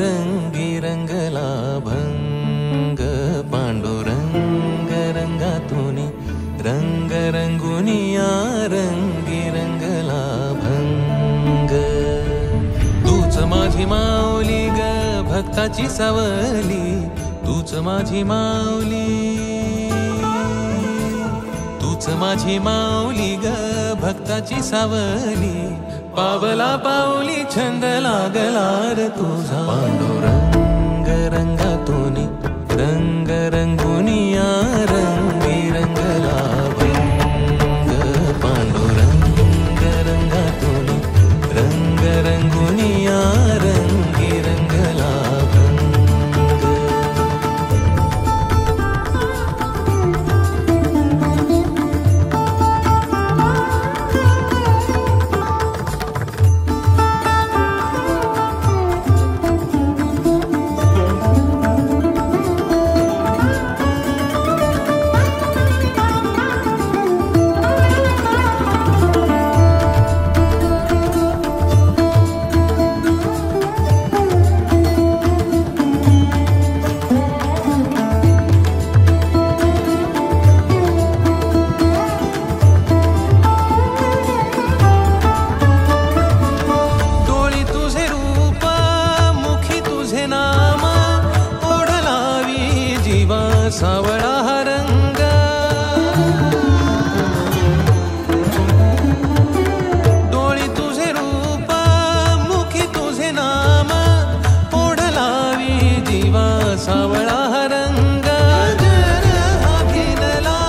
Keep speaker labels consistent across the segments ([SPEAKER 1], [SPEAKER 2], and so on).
[SPEAKER 1] रंगी रंगला भंग पांडुरंग रंगातून रंग रंगुनिया रंगी रंगला भंग तूच माझी माऊली ग भक्ताची सावली तूच माझी माऊली तूच माझी माऊली ग भक्ताची सावली पावला पाऊली छंद लागला रे तुझा पांडुरंग रंगातून रंग रंगुनिया रंगी रंगला भंग पांडुरंग रंगातून रंग रंगुनिया रंगी रंगला सावळा हा रंग डोळी तुझे रूप मुखी तुझे नाम ओढ लावी जीवा सावळा हा रंग भिनला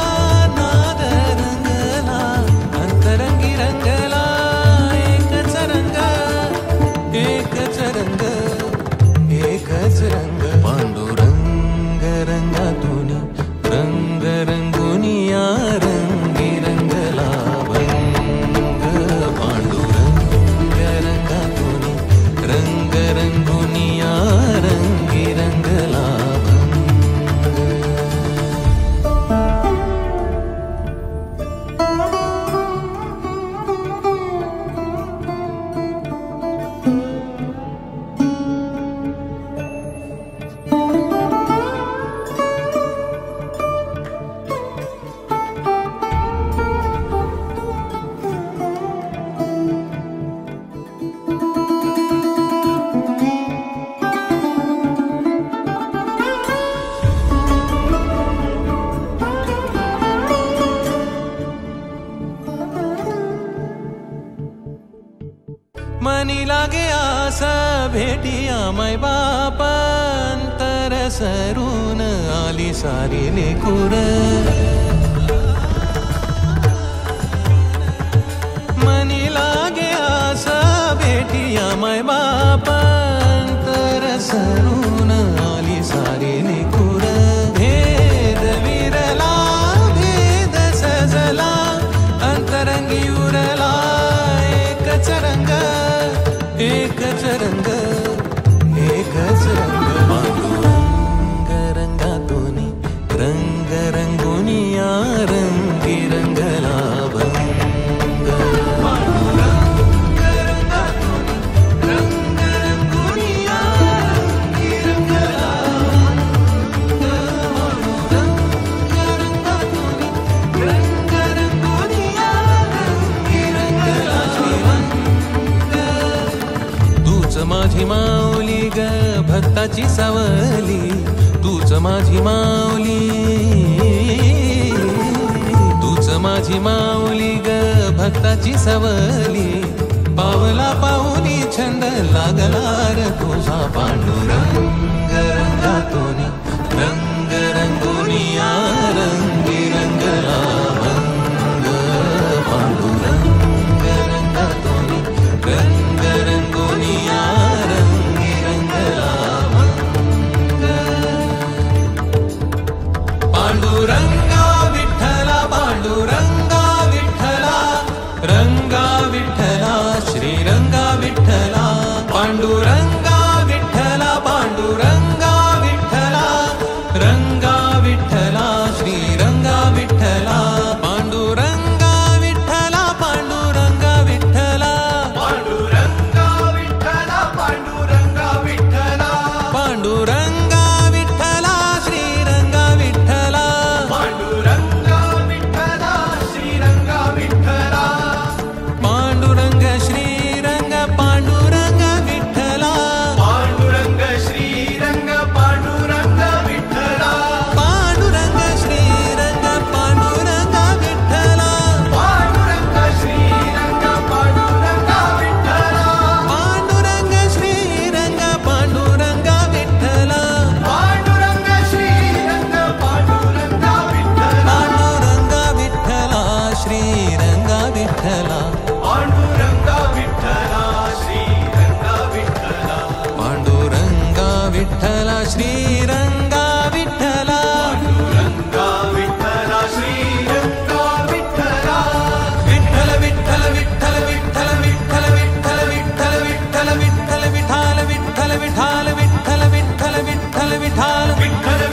[SPEAKER 1] नाद रंगला अंतरंगी रंगला एकच रंग एकच रंग एकच रंग पांडुरंग रंगातून रंग रंगुनिया रंगी रंगला भंग पांडुरंग रंगातून रंग रंगुनिया रंगी रंगला मनी लागे आसा भेटिया माय बाप अंतर सरून आली सारी लेकूर मनी लागे आसा भेटिया माय बाप अंतर सरून आली सारी लेकूर भेद विरला भेद सजला अंतरंगी उरला एकच रंग एकच रंग एकच रंग पांडुरंग रंगातून रंग रंगुनिया रंगी रंगला भंग पांडुरंग रंगातून रंग रंगुनिया रंगी रंगला भंग पांडुरंग रंगातून रंग रंगुनिया रंगी रंगला तूच माझी माऊली ग भक्ताची सावली तूच माझी माऊली तूच माझी माऊली ग भक्ताची सावली पावला पाऊली छंद लागला रे तुझा पांडुरंग रंगातून रंग रंगुनिया रंगी रंगला भंग पांडुरंग रंगातून रंग रंगुनिया रंगी रंगला भंग पांडुरंगा विठ्ठला पांडुरंगा विठ्ठला रंगा विठ्ठला श्रीरंगा विठ्ठला पांडुरंगा विठ्ठला विठ्ठला श्रीरंगा विठ्ठला
[SPEAKER 2] पांडुरंगा विठ्ठला श्रीरंगा विठ्ठला
[SPEAKER 1] विठ्ठल विठ्ठल विठ्ठल विठ्ठल विठ्ठल विठ्ठल विठ्ठल विठ्ठल विठ्ठल विठाल विठ्ठल विठाल विठ्ठल विठ्ठल विठ्ठल विठाल
[SPEAKER 2] विठ्ठल